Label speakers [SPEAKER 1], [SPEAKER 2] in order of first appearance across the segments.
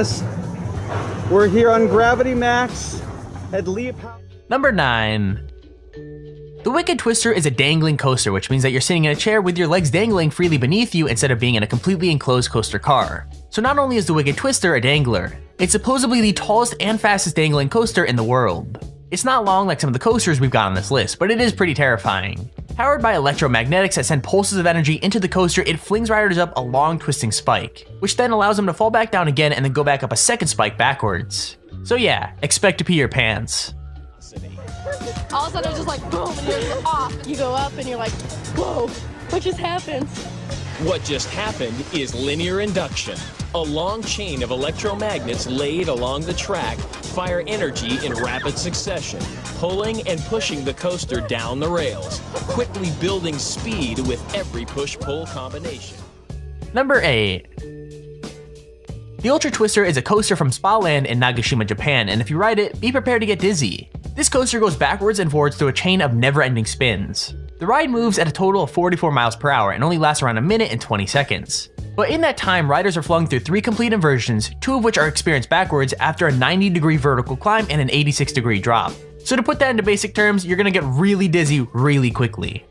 [SPEAKER 1] us. We're here on Gravity Max at Leap.
[SPEAKER 2] Number 9. The Wicked Twister is a dangling coaster, which means that you're sitting in a chair with your legs dangling freely beneath you instead of being in a completely enclosed coaster car. So not only is the Wicked Twister a dangler, it's supposedly the tallest and fastest dangling coaster in the world. It's not long like some of the coasters we've got on this list, but it is pretty terrifying. Powered by electromagnetics that send pulses of energy into the coaster, it flings riders up a long twisting spike, which then allows them to fall back down again and then go back up a second spike backwards. So yeah, expect to pee your pants.
[SPEAKER 3] All of a sudden it's just like boom and you're off. You go up and you're like, whoa, what just happened?
[SPEAKER 4] What just happened is linear induction. A long chain of electromagnets laid along the track fire energy in rapid succession, pulling and pushing the coaster down the rails, quickly building speed with every push-pull combination.
[SPEAKER 2] Number 8. The Ultra Twister is a coaster from Spa Land in Nagashima, Japan, and if you ride it, be prepared to get dizzy. This coaster goes backwards and forwards through a chain of never-ending spins. The ride moves at a total of 44 miles per hour and only lasts around a minute and 20 seconds. But in that time, riders are flung through 3 complete inversions, 2 of which are experienced backwards after a 90-degree vertical climb and an 86-degree drop. So to put that into basic terms, you're gonna get really dizzy really quickly.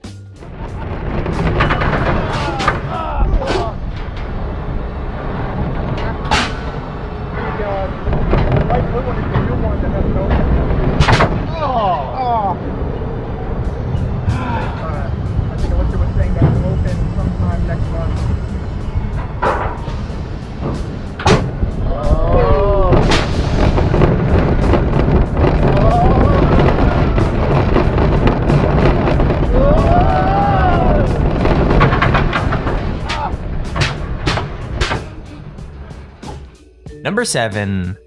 [SPEAKER 2] Number 7.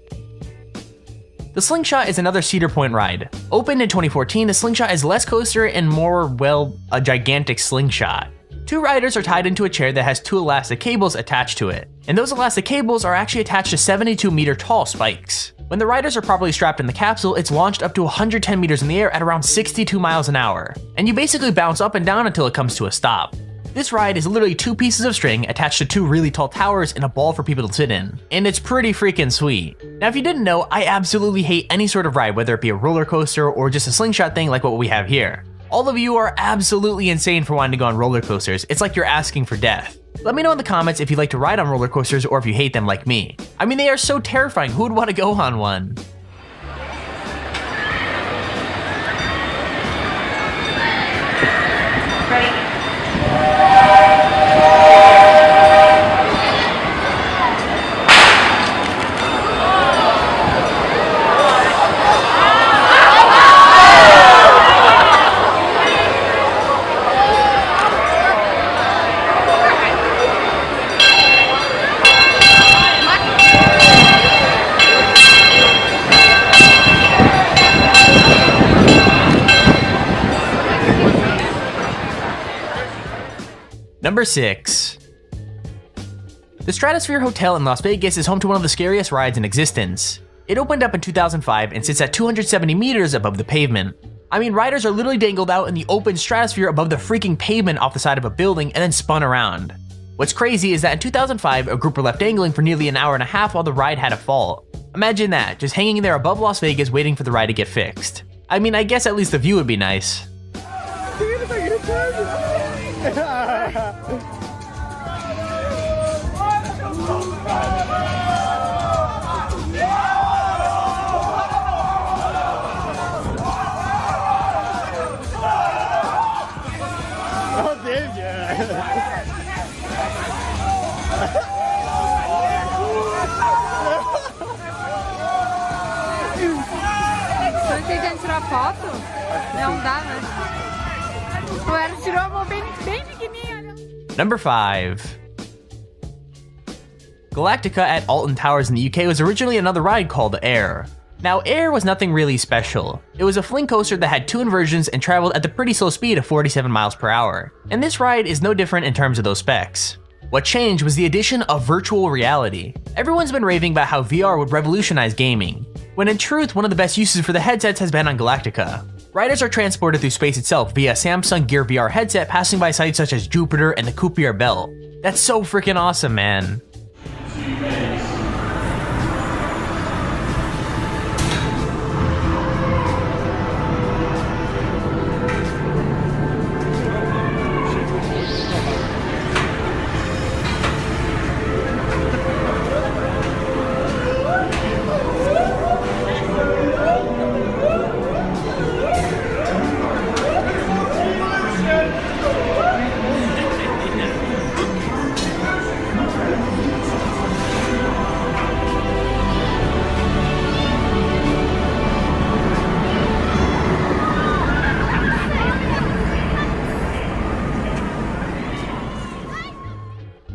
[SPEAKER 2] The Slingshot is another Cedar Point ride. Opened in 2014, the Slingshot is less coaster and more, well, a gigantic slingshot. 2 riders are tied into a chair that has 2 elastic cables attached to it, and those elastic cables are actually attached to 72-meter tall spikes. When the riders are properly strapped in the capsule, it's launched up to 110 meters in the air at around 62 miles an hour, and you basically bounce up and down until it comes to a stop. This ride is literally 2 pieces of string attached to 2 really tall towers and a ball for people to sit in, and it's pretty freaking sweet. Now if you didn't know, I absolutely hate any sort of ride, whether it be a roller coaster or just a slingshot thing like what we have here. All of you are absolutely insane for wanting to go on roller coasters. It's like you're asking for death. Let me know in the comments if you like to ride on roller coasters or if you hate them like me. I mean, they are so terrifying. Who would want to go on one?
[SPEAKER 5] Ready?
[SPEAKER 2] Number 6. The Stratosphere Hotel in Las Vegas is home to one of the scariest rides in existence. It opened up in 2005 and sits at 270 meters above the pavement. I mean, riders are literally dangled out in the open stratosphere above the freaking pavement off the side of a building and then spun around. What's crazy is that in 2005, a group were left dangling for nearly an hour and a half while the ride had a fault. Imagine that, just hanging there above Las Vegas waiting for the ride to get fixed. I mean, I guess at least the view would be nice.
[SPEAKER 5] Estão tentando tirar foto? Não dá, né? O Eros tirou a mão bem pequenininha.
[SPEAKER 2] Number 5. Galactica at Alton Towers in the UK was originally another ride called Air. Now, Air was nothing really special. It was a fling coaster that had 2 inversions and traveled at the pretty slow speed of 47 miles per hour. And this ride is no different in terms of those specs. What changed was the addition of virtual reality. Everyone's been raving about how VR would revolutionize gaming, when in truth, one of the best uses for the headsets has been on Galactica. Riders are transported through space itself via a Samsung Gear VR headset, passing by sites such as Jupiter and the Kuiper Belt. That's so freaking awesome, man.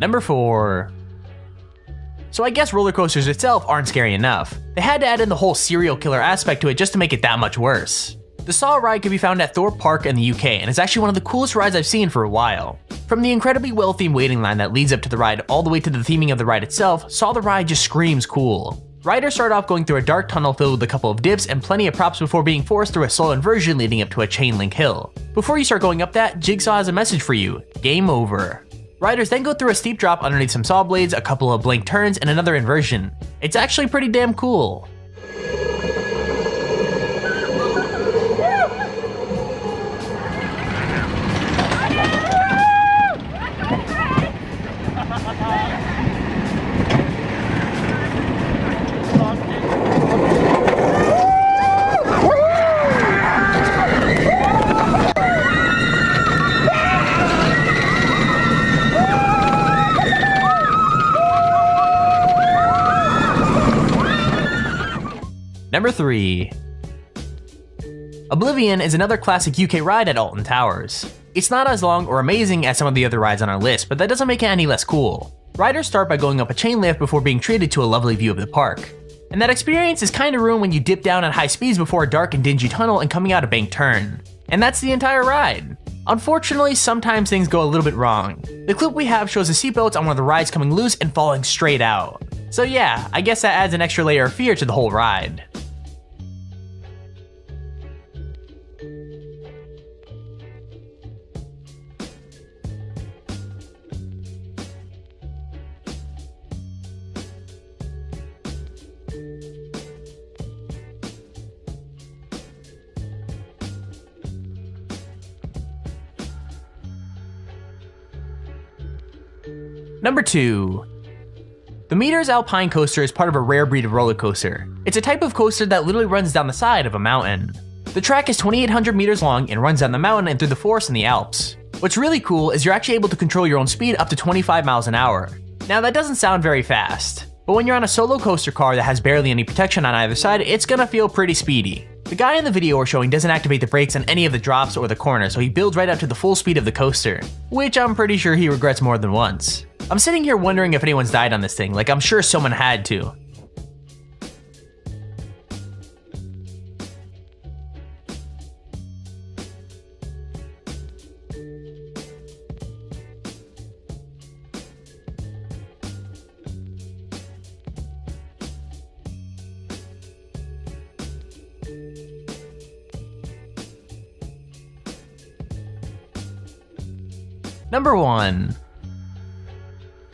[SPEAKER 2] Number 4. So I guess roller coasters itself aren't scary enough. They had to add in the whole serial killer aspect to it just to make it that much worse. The Saw ride can be found at Thorpe Park in the UK, and it's actually one of the coolest rides I've seen for a while. From the incredibly well-themed waiting line that leads up to the ride all the way to the theming of the ride itself, Saw the ride just screams cool. Riders start off going through a dark tunnel filled with a couple of dips and plenty of props before being forced through a slow inversion leading up to a chain link hill. Before you start going up that, Jigsaw has a message for you: game over. Riders then go through a steep drop underneath some saw blades, a couple of blank turns, and another inversion. It's actually pretty damn cool. Number 3. Oblivion is another classic UK ride at Alton Towers. It's not as long or amazing as some of the other rides on our list, but that doesn't make it any less cool. Riders start by going up a chain lift before being treated to a lovely view of the park. And that experience is kinda ruined when you dip down at high speeds before a dark and dingy tunnel and coming out a banked turn. And that's the entire ride. Unfortunately, sometimes things go a little bit wrong. The clip we have shows the seatbelts on one of the rides coming loose and falling straight out. So yeah, I guess that adds an extra layer of fear to the whole ride. Number 2. The Meters Alpine Coaster is part of a rare breed of roller coaster. It's a type of coaster that literally runs down the side of a mountain. The track is 2,800 meters long and runs down the mountain and through the forest in the Alps. What's really cool is you're actually able to control your own speed up to 25 miles an hour. Now that doesn't sound very fast, but when you're on a solo coaster car that has barely any protection on either side, it's gonna feel pretty speedy. The guy in the video we're showing doesn't activate the brakes on any of the drops or the corners, so he builds right up to the full speed of the coaster, which I'm pretty sure he regrets more than once. I'm sitting here wondering if anyone's died on this thing, like I'm sure someone had to. Number 1.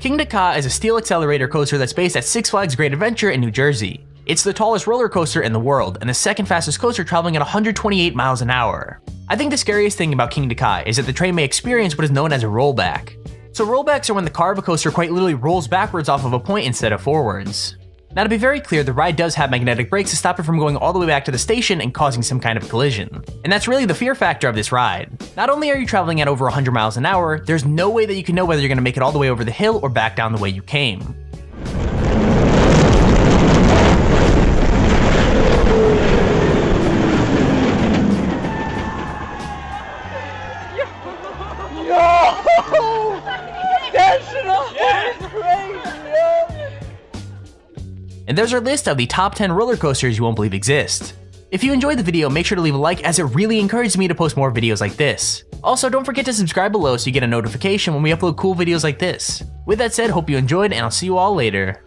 [SPEAKER 2] Kingda Ka is a steel accelerator coaster that's based at Six Flags Great Adventure in New Jersey. It's the tallest roller coaster in the world and the second fastest coaster traveling at 128 miles an hour. I think the scariest thing about Kingda Ka is that the train may experience what is known as a rollback. So rollbacks are when the car of a coaster quite literally rolls backwards off of a point instead of forwards. Now to be very clear, the ride does have magnetic brakes to stop it from going all the way back to the station and causing some kind of collision. And that's really the fear factor of this ride. Not only are you traveling at over 100 miles an hour, there's no way that you can know whether you're going to make it all the way over the hill or back down the way you came. And there's our list of the top 10 roller coasters you won't believe exist. If you enjoyed the video, make sure to leave a like as it really encourages me to post more videos like this. Also, don't forget to subscribe below so you get a notification when we upload cool videos like this. With that said, hope you enjoyed and I'll see you all later.